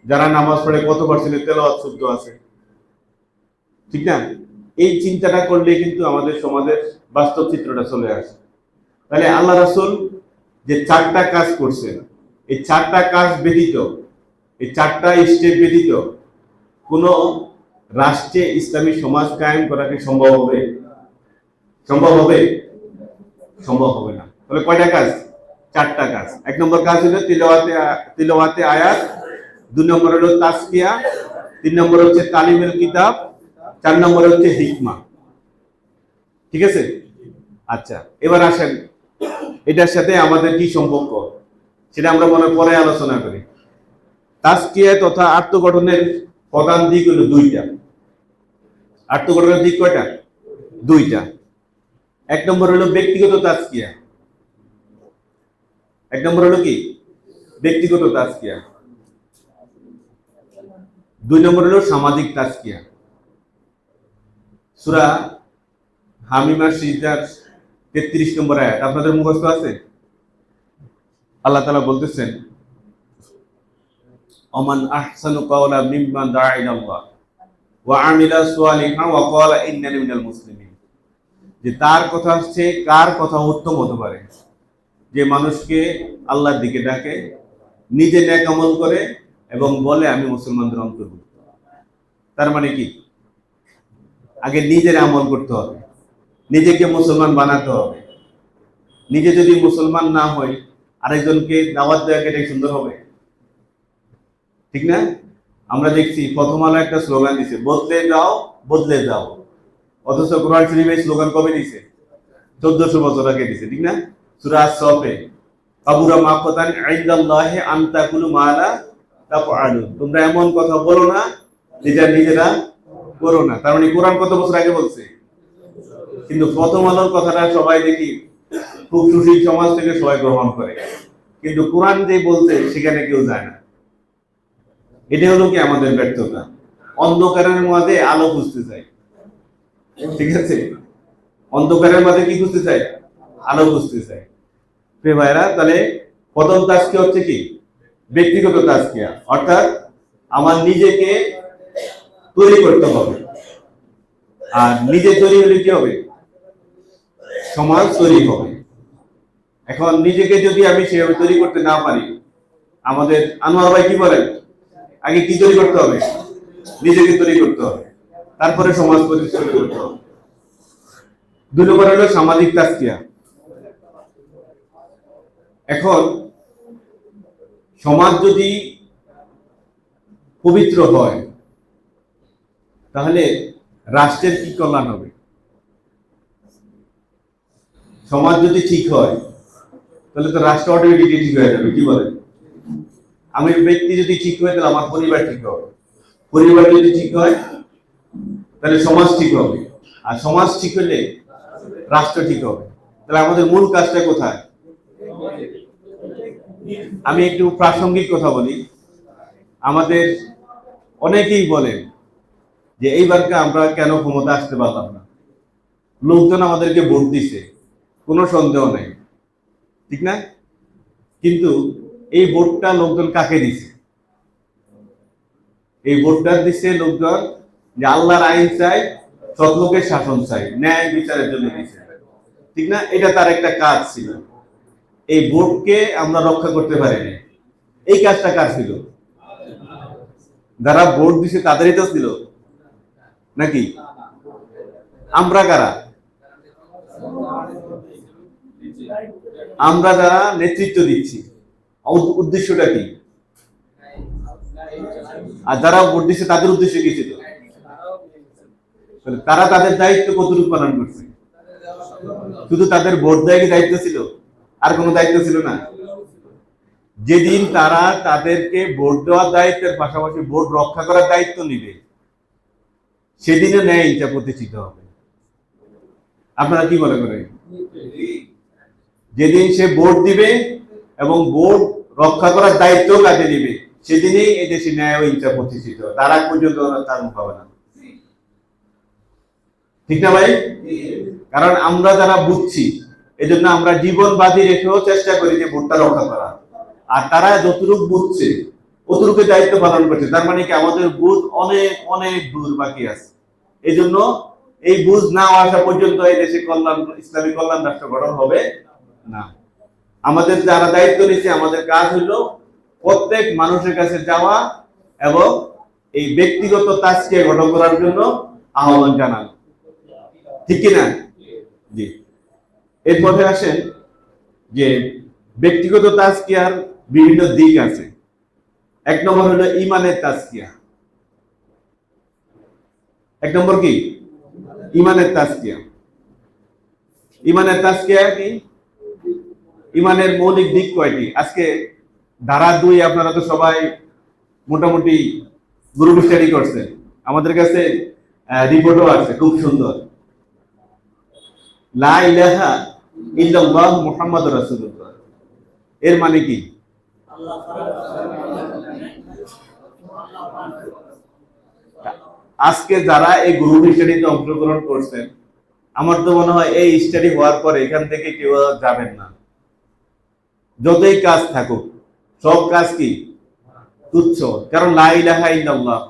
S1: যারা নামাজ পড়ে কত পার্সেন্টের তেলাওয়াত শুদ্ধ আছে, ঠিক না? এই চিন্তাটা করলে কিন্তু আমাদের সমাজের বাস্তব চিত্রটা চলে আসে। তাহলে আল্লাহ রাসূল যে 4টা কাজ করছেন, এই 4টা কাজ ব্যতীত, এই 4টা স্টেপ ব্যতীত কোন রাষ্ট্রে ইসলামী সমাজ কায়েম করা কি সম্ভব হবে? সম্ভব হবে? সম্ভব হবে না। তাহলে কয়টা কাজ? 4টা কাজ। 1 নম্বর কাজ হলো তিলাওয়াতে আয়াত, 2 নম্বর হলো তাজকিয়া, 3 নম্বর হচ্ছে তালিমুল কিতাব, 4 নম্বর হচ্ছে হিকমা। ঠিক আছে? আচ্ছা, এবার আসেন এটার সাথে আমাদের কি সম্পর্ক সেটা আমরা পরে আলোচনা করি। তাজকিয়া তথা আত্মগঠনের প্রধান দিক হলো 2টা। আত্মগঠনের দিক কয়টা? দুইটা। এক নম্বর হলো ব্যক্তিগত তাজকিয়া। এক নম্বর হলো কি? ব্যক্তিগত তাজকিয়া। দুই নম্বর হলো সামাজিক তাজকিয়া। সূরা হামিমার সিজদার 33 নম্বর আয়াত আপনাদের মুখস্থ আছে? আল্লাহ তাআলা বলতেছেন, ওমান আহসানু কাওলা মিম্মান দাআ ইলাল্লাহ ওয়া আমিলা সালিহান ওয়া ক্বালা ইন্নানি মিনাল মুসলিমিন। যে তার কথা হচ্ছে, কার কথা উত্তম হতে পারে? যে মানুষকে আল্লাহর দিকে ডাকে, নিজে নেক আমল করে এবং বলে আমি মুসলমানদের অন্তর্ভুক্ত। তার মানে কি? আগে নিজের আমল করতে হবে, নিজেকে মুসলমান বানাতে হবে। নিজে যদি মুসলমান না হয়, আরেকজনকে দাওয়াত দেওয়া কেটে সুন্দর হবে? ঠিক না? আমরা দেখছি প্রথম আলো একটা স্লোগান দিছে, বদলে যাও বদলে যাও। অথচ কোরআন শরীফে স্লোগান কবে দিছে? 1400 বছর আগে দিছে, ঠিক না? সূরা আস-সাফে, কাবুরা মাকাতান ইনদাল্লাহি আন তাকুলু মা লা তাফআলুন। তোমরা এমন কথা বলো না যেটা নিজেরা করো না। তার মানে কোরআন কত বছর আগে বলছে? কিন্তু প্রথম আলোর কথাটা সবাই দেখি খুব সুশীল সমাজ থেকে সবাই গ্রহণ করে, কিন্তু কোরআন যে বলছে সেখানে কেউ যায় না। এটা হলো কি আমাদের ব্যর্থতা। অন্ধকারের মাঝে আলো খুঁজতে চাই, ঠিক আছে? অন্ধকারের মাঝে কি খুঁজতে চাই? আলো খুঁজতে চাই। প্রিয় ভাইরা, তাহলে প্রথম তাজকিয়া হচ্ছে কি? ব্যক্তিগত তাজকিয়া। অর্থাৎ আমার নিজেকে তৈরি করতে হবে। আর নিজে তৈরি হলে কি হবে? সমাজ তৈরি হবে। এখন নিজেকে যদি আমি সেভাবে তৈরি করতে না পারি, আমাদের আনোয়ার ভাই কি বলেন? আগে কি তৈরি করতে হবে? নিজেকে তৈরি করতে হবে, তারপরে সমাজ তৈরি করতে হবে। দুই নম্বর হলো সামাজিক তাজকিয়া। এখন সমাজ যদি পবিত্র হয়, তাহলে রাষ্ট্রের কি কল্যাণ হবে? সমাজ যদি ঠিক হয়, তাহলে তো রাষ্ট্র অটোমেটিকলি ঠিক হয়ে যাবে। কি বলেন? আমি ব্যক্তি যদি ঠিক হয়, তাহলে আমার পরিবার ঠিক হবে। পরিবার যদি ঠিক হয়, তাহলে সমাজ ঠিক হবে। আর সমাজ ঠিক হলে রাষ্ট্র ঠিক হবে। তাহলে আমাদের মূল কাজটা কোথায়? আমি একটু প্রাসঙ্গিক কথা বলি। আমাদের অনেকেই বলেন যে এইবারকে আমরা কেন ক্ষমতা আসতে পারলাম না। লোকজন আমাদেরকে ভোট দিছে, কোনো সন্দেহ নেই, ঠিক না? কিন্তু এই ভোটটা লোকজন কাকে দিছে? এই ভোটটা দিছে লোকজন যে আল্লাহর আইন চাই, সৎ লোকের শাসন চাই, ন্যায় বিচারের জন্য দিছে, ঠিক না? এটা তার একটা কাজ ছিল। এই ভোটকে আমরা রক্ষা করতে পারিনি। এই কাজটা কার ছিল? যারা ভোট দিছে তাদেরই তো ছিল, নাকি? আমরা কারা? আমরা যারা নেতৃত্ব দিচ্ছি, উদ্দেশ্যটা কি? আর যারা ভোট দিচ্ছে তাদের উদ্দেশ্য কি ছিল? তারা তাদের দায়িত্ব কতটুকু পালন করছে? শুধু তাদের ভোট দেওয়া কি দায়িত্ব ছিল? আর কোনো দায়িত্ব ছিল না? যেদিন তারা তাদেরকে ভোট দেওয়ার দায়িত্বের পাশাপাশি ভোট রক্ষা করার দায়িত্ব নিবে, সেদিনে ন্যায় ইচ্ছা প্রতিষ্ঠিত হবে। আপনারা কি মনে করেন? যেদিন সে ভোট দিবে এবং ভোট রক্ষা করার দায়িত্ব কাজে নিবে, সেদিনেই এই দেশে ন্যায় ও ইচ্ছা প্রতিষ্ঠিত হবে। তার আগ পর্যন্ত তার হবে না, ঠিক না ভাই? কারণ আমরা যারা বুঝছি, এজন্য আমরা জীবন বাজি রেখেও চেষ্টা করি যে ভোটটা রক্ষা করা। আর তারা যতটুকু বুঝছে অতটুকু দায়িত্ব পালন করছে। তার মানে কি আমাদের বুঝ অনেক অনেক দূর বাকি আছে। এই জন্য এই বুঝ না আসা পর্যন্ত এই দেশে কল্যাণ, ইসলামী কল্যাণ রাষ্ট্র গঠন হবে না। আমাদের যারা দায়িত্ব নিচ্ছে, আমাদের কাজ হলো প্রত্যেক মানুষের কাছে যাওয়া এবং এই ব্যক্তিগত তাজকিয়া গঠন করার জন্য আহ্বান জানানো, ঠিক কিনা? জি। এরপরে আসেন যে ব্যক্তিগত তাজকিয়ার বিভিন্ন দিক আছে। এক নম্বর হলো ঈমানের তাজকিয়া। এক নম্বর কি? ঈমানের তাজকিয়া। ঈমানের তাজকিয়া কি? ঈমানের মৌলিক দিক কয়টি? আজকে ধারা 2 আপনারা তো সবাই মোটামুটি গ্রুপ স্টাডি করছেন। আমাদের কাছে রিপোর্টও আছে খুব সুন্দর, লা ইলাহা ইল্লাল্লাহ মুহাম্মাদুর রাসূলুল্লাহ। এর মানে কি? আজকে যারা এই গ্রুপ স্টাডিতে অংশগ্রহণ করছেন, আমার তো মনে হয় এই স্টাডি হওয়ার পরে এখান থেকে কেউ আর যাবেন না। যতই কাজ থাকুক, সব কাজ কি তুচ্ছ, কারণ লা ইলাহা ইল্লাল্লাহ।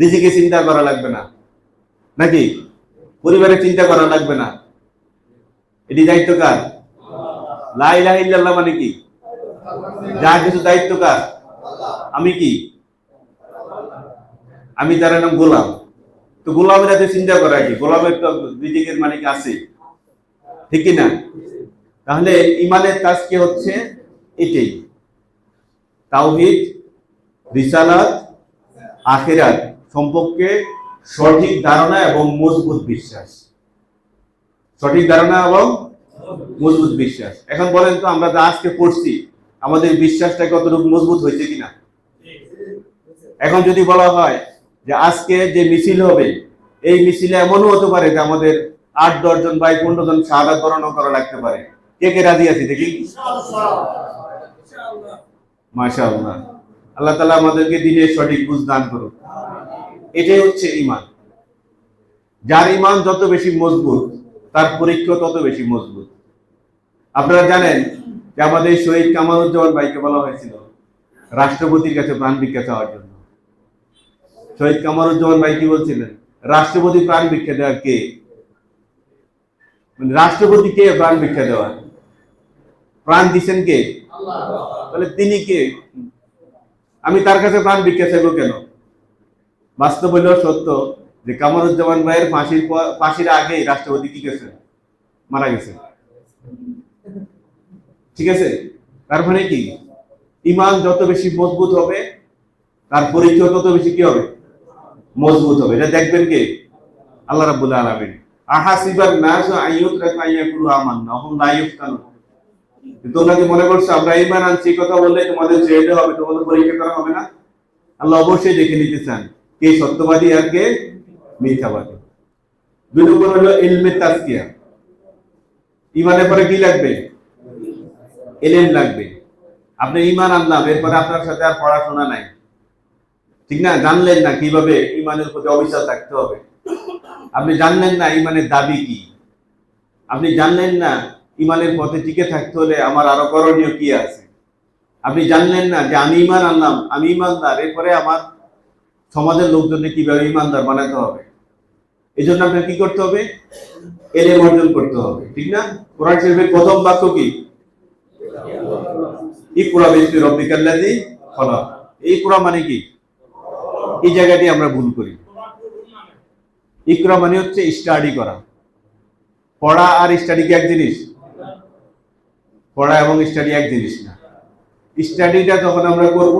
S1: রিজিকে চিন্তা করা লাগবে না, নাকি পরিবারে চিন্তা করা লাগবে না, এটি দায়িত্ব কার? লা ইলাহা ইল্লাল্লাহ মানে কি? যা কিছু দায়িত্ব কার? আমি কি? আমি তার নাম গোলাম। তো গোলামের হাতে চিন্তা করা কি? গোলামের তো রিজিকের মালিক আছে, ঠিক কি না? তাহলে ইমানের তাজকিয়া হচ্ছে এটাই, তাওহীদ, রিসালাত, আখিরাত সম্পর্কে সঠিক ধারণা এবং মজবুত বিশ্বাস। সঠিক ধারণা এবং মজবুত বিশ্বাস। এখন বলেন তো, আমরা যা আজকে পড়ছি, আমাদের বিশ্বাসটা কতটুকু মজবুত হয়েছে কিনা? এখন যদি বলা হয় যে আজকে যে মিছিল হবে, এই মিছিলে এমনও হতে পারে যে আমাদের 8-10 জন বা 15 জন শাহাদাত বরণ করা লাগতে পারে, কে কে রাজি আছে দেখি? মাশাআল্লাহ। আল্লাহ তাআলা আমাদেরকে দ্বীনের সঠিক বুঝ দান করুন। এটাই হচ্ছে ঈমান। যার ঈমান যত বেশি মজবুত, তার পরীক্ষা তত বেশি মজবুত। আপনারা জানেন যে আমাদের শহীদ কামারুজ্জামান ভাইকে বলা হয়েছিল রাষ্ট্রপতির কাছে প্রাণ ভিক্ষা চাওয়ার জন্য। শহীদ কামারুজ্জামান ভাই কি বলছিলেন? রাষ্ট্রপতি প্রাণ ভিক্ষা দেওয়ার কে? মানে রাষ্ট্রপতি কে প্রাণ ভিক্ষা দেওয়ার? প্রাণ দিচ্ছেন কে? তাহলে তিনি কে? আমি তার কাছে প্রাণ ভিক্ষা চাইবো কেন? বাস্তব হইলেও সত্য যে কামারুজ্জামান ভাইয়ের ফাঁসির আগেই রাষ্ট্রপতি কি গেছে? মারা গেছে। ঠিক আছে? তার মানে কি, ঈমান যত বেশি মজবুত হবে, তার পরীক্ষা তত বেশি কি হবে? মজবুত হবে। এটা দেখবেন কে? আল্লাহ রাব্বুল আলামিন। আহাসিবান নাসু আইয়ুতরাকু আইয়াকুলু আমান্না হুম লা ইফতানুন। তোমরা কি মনে করছো আমরা ঈমান আনছি কথা বললে তোমাদের ছেড়ে হবে, তোমাদের পরীক্ষা করা হবে না? আল্লাহ অবশ্যই দেখে নিতে চান কে সত্যবাদী আর কে মিথ্যাবাদী। 2 নম্বর হলো ইলমে তাজকিয়া। ঈমানের পরে কি লাগবে? ইলম লাগবে। আপনি ঈমান আনলাম, এরপরে আপনার সাথে আর পড়াশোনা নাই, ঠিক না? জানলেন না কিভাবে ঈমানের প্রতি অবিচল থাকতে হবে, আপনি জানলেন না ঈমানের দাবি কি, আপনি জানলেন না ঈমানের পথে টিকে থাকতে হলে আমার আরো করণীয় কি আছে, আপনি জানলেন না যে আমি ঈমান আনলাম, আমি ঈমানদার, এরপরে আমার সমাজের লোকজনকে কিভাবে ঈমানদার বানাতে হবে। এই জন্য আপনাকে কি করতে হবে? ইলম অর্জন করতে হবে, ঠিক না? কোরআন শরীফের প্রথম বাক্য কি? ইকরা বিসমি রাব্বিকাল্লাযী খলাক। ইকরা মানে কি? এই জায়গাটি আমরা ভুল করি। ইকরা মানে হচ্ছে স্টাডি করা। পড়া আর স্টাডি কি এক জিনিস? পড়া এবং স্টাডি এক জিনিস না। স্টাডিটা যখন আমরা করব,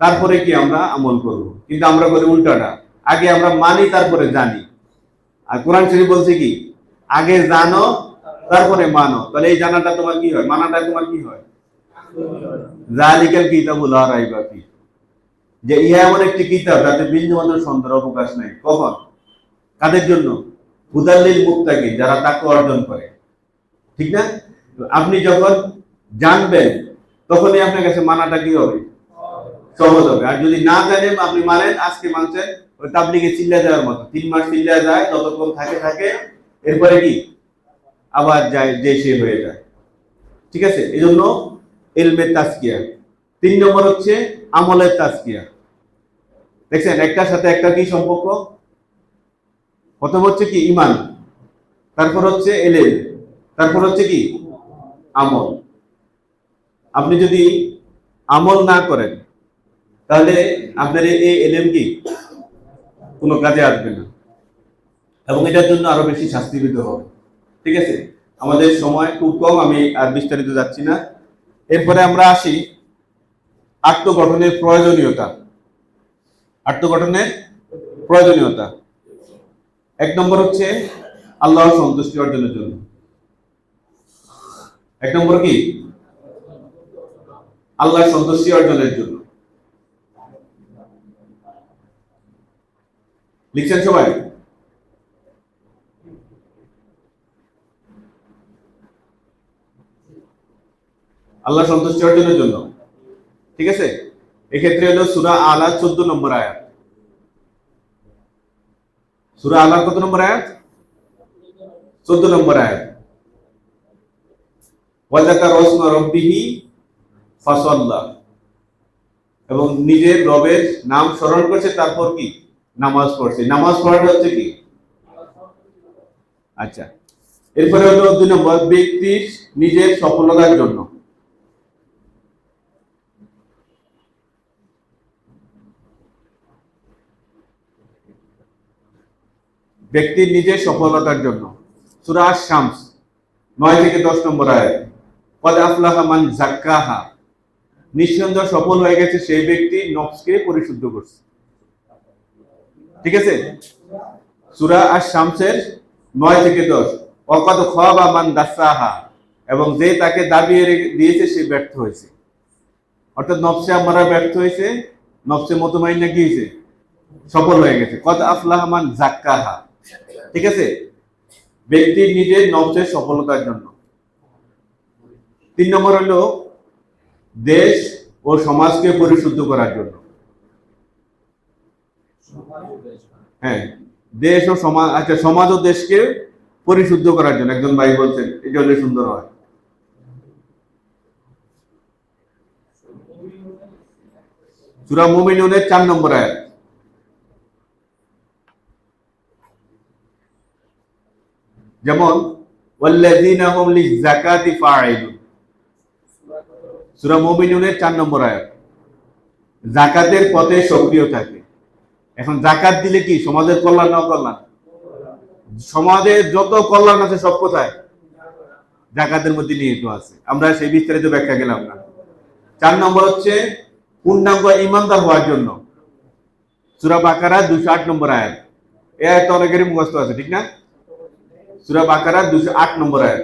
S1: তারপরে কি আমরা আমল করব, কিন্তু আমরা করি উল্টাটা, আগে আমরা মানি তারপরে জানি। আর কোরআন শরীফ বলছে কি? আগে জানো তারপরে মানো। তাহলে এই জানাটা তোমার কি হয়? মানাটা তোমার কি হয়? যালিকাল কিতাবু লা রাইবা ফি, যে ইহা এমন একটি কিতাব যাতে বিন্দুমাত্র সন্দেহ অবকাশ নাই। কখন? কাদের জন্য? হুদাল্লিল মুত্তাকিন, যারা তাকওয়া অর্জন করে, ঠিক না? তো আপনি যখন জানবেন, তখনই আপনার কাছে মানাটা কি হবে? সহজ হবে। আর যদি না জানেন, আপনি মানেন, আজকে মানছেন, ওই তাবলীগে চিল্লা দেওয়ার মতো 3 মাস চিল্লা যায়, যতক্ষণ থাকে, এরপরে কি আবার যায়, যে সে হয়ে যায়। ঠিক আছে? এই জন্য ইলমে তাজকিয়া। 3 নম্বর হচ্ছে আমলের তাজকিয়া। দেখছেন একটার সাথে একটা কি সম্পর্ক? প্রথম হচ্ছে কি? ঈমান, তারপর হচ্ছে ইলম, তারপর হচ্ছে কি? আমল। আপনি যদি আমল না করেন, তাহলে আপনার এই ইলম কি কোনো কাজে আসবে না, এবং এটার জন্য আরো বেশি শাস্তি পেতে হবে। ঠিক আছে? আমাদের সময় খুব কম, আমি আর বিস্তারিত যাচ্ছি না। এরপরে আমরা আসি আত্মগঠনের প্রয়োজনীয়তা। আত্মগঠনের প্রয়োজনীয়তা 1 নম্বর হচ্ছে আল্লাহর সন্তুষ্টি অর্জনের জন্য। 1 নম্বর কি? আল্লাহর সন্তুষ্টি অর্জনের জন্য। লিখছেন সবাই? আল্লাহ সন্তুষ্টি অর্জনের জন্য, ঠিক আছে। এক্ষেত্রে হলো সূরা আলা 14 নম্বর আয়াত। সূরা আলা কত নম্বর আয়াত? 14 নম্বর আয়াত। ওয়া যাকারা রাসমা রাব্বিহি ফাসাল্লা, এবং নিজের রবের নাম স্মরণ করছে, তারপর কি নামাজ পড়ছে। নামাজ পড়াটা হচ্ছে কি? আচ্ছা, এরপরে হলো 2 নম্বর, ব্যক্তির নিজের সফলতার জন্য। ব্যক্তির নিজের সফলতার জন্য। সূরা আশ-শামস 9 থেকে 10 নম্বর আয়াত। ক্বাদ আফলাহা মান যাক্কাহা, নিঃসন্দেহে সফল হয়ে গেছে সেই ব্যক্তি নফসকে পরিশুদ্ধ করছে, ঠিক আছে। সূরা আশ-শামসের 9 থেকে 10। ওয়া ক্বাদ খাবা মান দাসাহা, এবং যে তাকে দাবিয়ে দিয়েছে সে ব্যর্থ হয়েছে। অর্থাৎ নফসে আমরা ব্যর্থ হয়েছে, নফসে মুতমাইন্না কি হয়েছে? সফল হয়ে গেছে। ক্বাদ আফলাহা মান যাক্কাহা, ঠিক আছে, ব্যক্তির নিজের নফসের সফলতার জন্য। 3 নম্বর হলো দেশ ও সমাজকে পরিশুদ্ধ করার জন্য। হ্যাঁ, দেশ ও সমাজ, আচ্ছা, সমাজ ও দেশকে পরিশুদ্ধ করার জন্য। একজন ভাই বলছেন এটা হলে সুন্দর হয়। সূরা মুমিনুনের 4 নম্বর আয়াত। যেমন ওয়াল্লাযীনা হুম লিয-যাকাতি ফাঈলুন, সূরা মুমিনুনের 4 নম্বর আয়াত। যাকাতের পথে সক্রিয় থাকে। এখন যাকাত দিলে কি সমাজের কল্যাণ না অকল্যাণ? সমাজে যত কল্যাণ আছে সব কোথায়? যাকাতের মধ্যে নিহিত আছে। আমরা সেই বিস্তারিত ব্যাখ্যা গেলাম না। 4 নম্বর হচ্ছে পূর্ণাঙ্গ ঈমানদার হওয়ার জন্য। সূরা বাকারা 208 নম্বর আয়াত। এই আয়াত অনেকেরই মুখস্থ আছে, ঠিক না? সূরা বাকারা 208 নম্বর আয়াত,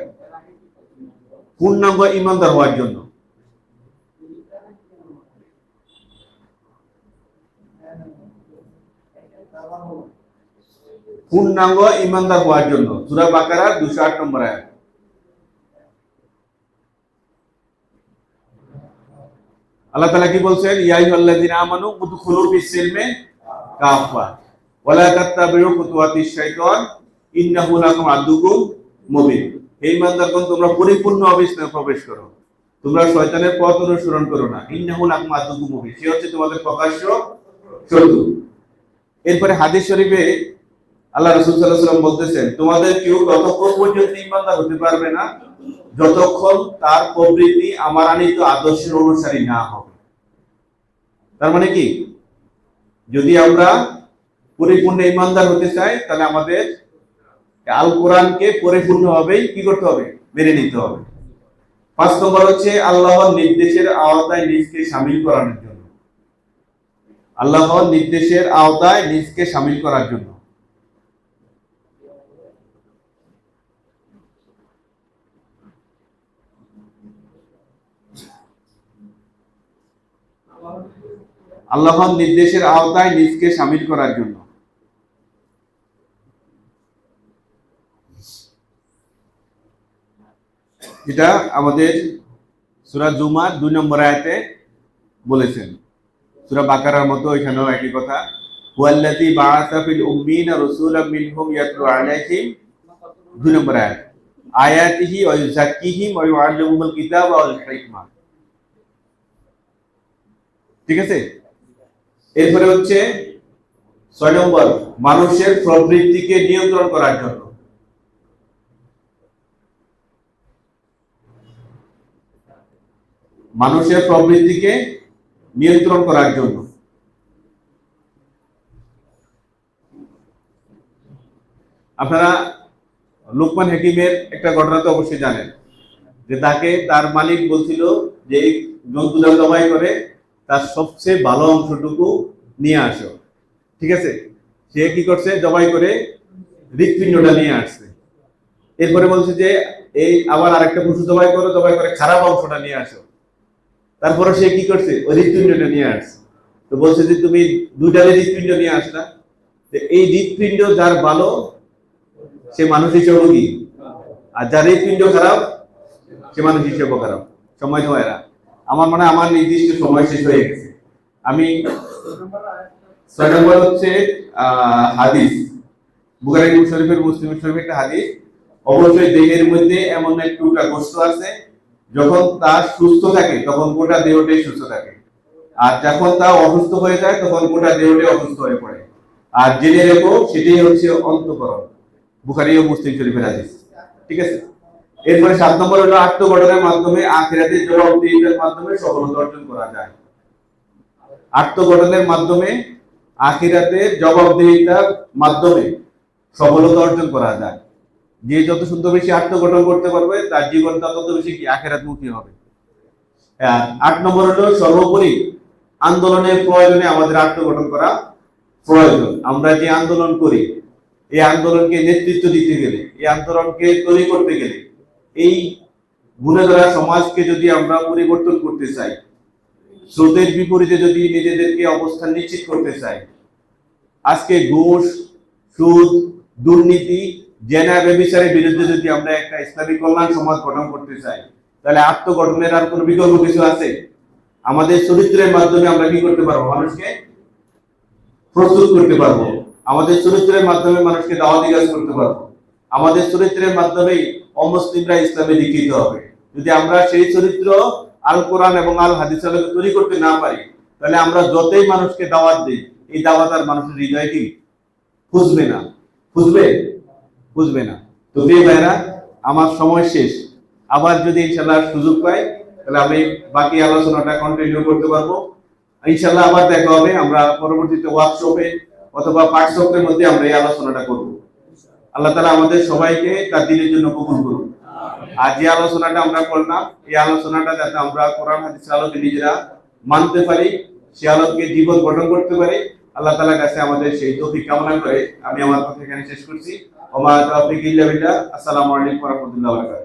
S1: পূর্ণাঙ্গ ঈমানদার হওয়ার জন্য। পূর্ণাঙ্গ ঈমানদার হওয়ার জন্য, সূরা বাকারা 208 নম্বর আয়াত। আল্লাহ তাআলা কি বলছেন? ইয়া আইয়ুহাল্লাযীনা আমানু উদখুলু ফিস-সিলমি কাফা ওয়া লা তাত্তাবিউ খুতুওয়াতিশ শাইতান ইন্নাহু লাকুম আদুউম মুবিন। হে ঈমানদারগণ, তোমরা পরিপূর্ণ অবিস্ময়ে প্রবেশ করো, তোমরা শয়তানের পথ অনুসরণ করো না। ইন্নাহু লাকুম আদুউম মুবিন, সে হচ্ছে তোমাদের প্রকাশ্য শত্রু। এরপরে হাদিস শরীফে আল্লাহ রাসূল সাল্লাল্লাহু আলাইহি ওয়াসাল্লাম বলতেছেন, তোমাদের কেউ ততক্ষণ পর্যন্ত ঈমানদার হতে পারবে না যতক্ষণ তার প্রবৃত্তি আমার আনিত আদর্শের অনুসারী না হবে। তার মানে কি, যদি আমরা পরিপূর্ণ ঈমানদার হতে চাই তাহলে আমাদের আল কোরআনকে পরিপূর্ণভাবে কি করতে হবে? মেনে নিতে হবে। 5 নম্বর হচ্ছে আল্লাহর নির্দেশের আওতায় নিজকে শামিল করার জন্য। আল্লাহর নির্দেশের আওতায় নিজকে শামিল করার জন্য। আল্লাহর নির্দেশের আওতায় নিজকে শামিল করার জন্য। এটা আমাদের সূরা জুমার 2 নম্বর আয়াতে বলেছেন। সূরা বাকারার মতো এখানেও একই কথা। হুয়াল্লাযী বাআসা ফিল উম্মিয়িনা রাসূলাম মিনহুম ইয়াতলু আলাইহিম, 2 নম্বর আয়াত, আয়াতিহি ওয়া ইউযাক্কিহিম ওয়া ইউআল্লিমুহুমুল কিতাবা ওয়াল হিকমা, ঠিক আছে। এরপরে হচ্ছে 6 নম্বর, মানুষের প্রবৃত্তিকে নিয়ন্ত্রণ করার জন্য। মানুষের প্রবৃত্তিকে নিয়ন্ত্রণ করার জন্য। আপনারা লুকমান হাকিমের একটা ঘটনা তো অবশ্যই জানেন, যে তাকে তার মালিক বলছিল যে এই জন্তুটা জবাই করে তার সবচেয়ে ভালো অংশটুকু নিয়ে আসো, ঠিক আছে। সে কি করছে? জবাই করে হৃৎপিণ্ডটা নিয়ে আসছে। এরপরে বলছে যে এই আবার আরেকটা পশু জবাই করে খারাপ অংশটা নিয়ে আসো। তারপরে সে কি করছে? ওই হৃৎপিণ্ডটা নিয়ে আসছে। তো বলছে যে তুমি দুইটারে হৃৎপিণ্ড নিয়ে আসলা, যে এই হৃৎপিণ্ড যার ভালো সে মানুষ হিসেবে কি, আর যার হৃৎপিণ্ড খারাপ সে মানুষ হিসেবে খারাপ। সময় এরা আমার মনে হয় আমার নির্দিষ্ট সময় শেষ হয়ে গেছে। আমি 6 নম্বর হচ্ছে হাদিস, বুখারী শরীফের মুসলিম শরীফের একটা হাদিস, অবশ্যই দেহের মধ্যে এমন একটু গোশত আছে যখন তা সুস্থ থাকে তখন গোটা দেহটাই সুস্থ থাকে, আর যখন তা অসুস্থ হয়ে যায় তখন গোটা দেহটাই অসুস্থ হয়ে পড়ে। আর জেনে রেখো সেটাই হচ্ছে অন্তঃকরণ, বুখারী ও মুসলিম শরীফের হাদিস। ঠিক আছে। এরপরে 7 নম্বর হলো আত্মগঠনের মাধ্যমে আখিরাতের জবাবদিহিতার মাধ্যমে সফলতা অর্জন করা যায়। আত্মগঠনের মাধ্যমে আখিরাতের জবাবদিহিতার মাধ্যমে সফলতা অর্জন করা যায়। যে যত সুন্দর বেশি আত্মগঠন করতে পারবে তার জীবনটা তত বেশি কি আখিরাতমুখী হবে। 8 নম্বর হলো সর্বোপরি আন্দোলনের প্রয়োজনে আমাদের আত্মগঠন করা প্রয়োজন। আমরা যে আন্দোলন করি, এই আন্দোলনকে নেতৃত্ব দিতে গেলে, এই আন্দোলনকে তৈরি করতে গেলে, এই গুণেধরা সমাজকে যদি আমরা পরিবর্তন করতে চাই, স্রোতের বিপরীতে যদি নিজেদেরকে অবস্থান নিশ্চিত করতে চাই, আজকে ঘুষ, সুদ, দুর্নীতি, জেনা ব্যভিচারের বিরুদ্ধে যদি আমরা একটা ইসলামী কল্যাণ সমাজ গঠন করতে চাই, তাহলে আত্মগঠনের আর কোনো বিকল্প কিছু আছে? আমাদের চরিত্রের মাধ্যমে আমরা কি করতে পারবো? মানুষকে প্রস্তুত করতে পারবো। আমাদের চরিত্রের মাধ্যমে মানুষকে দাওয়াতি কাজ করতে পারবো। আমাদের চরিত্রের মাধ্যমেই অমুসলিমরা ইসলামে দীক্ষিত হবে। যদি আমরা সেই চরিত্র আল কোরআন এবং আল হাদিস আলোকে তৈরি করতে না পারি, তাহলে আমরা যতই মানুষকে দাওয়াত দিই, এই দাওয়াত আর মানুষের হৃদয়ে কি খুঁজবে না? খুঁজবে না। তো ভাইরা, আমার সময় শেষ। আবার যদি ইনশাআল্লাহ সুযোগ পাই তাহলে আমি বাকি আলোচনাটা কন্টিনিউ করতে পারবো। ইনশাআল্লাহ আবার দেখা হবে। আমরা পরবর্তীতে ওয়ার্কশপে অথবা পাঠশপের মধ্যে আমরা এই আলোচনাটা করব। আল্লাহ তাআলা আমাদের সবাইকে তার দ্বীনের জন্য কবুল করুন। আর যে আলোচনাটা আমরা করলাম, এই আলোচনাটা যাতে আমরা কোরআন হাদিসের আলোকে নিজেরা মানতে পারি, সে আলোকে জীবন গঠন করতে পারি, আল্লাহ তাআলার কাছে আমাদের সেই তৌফিক কামনা করে আমি আমার কথা এখানে শেষ করছি। ওয়া মা তাওফীক ইল্লা বিল্লাহ। আসসালামু আলাইকুম ওয়া রাহমাতুল্লাহি ওয়া বারাকাতুহু।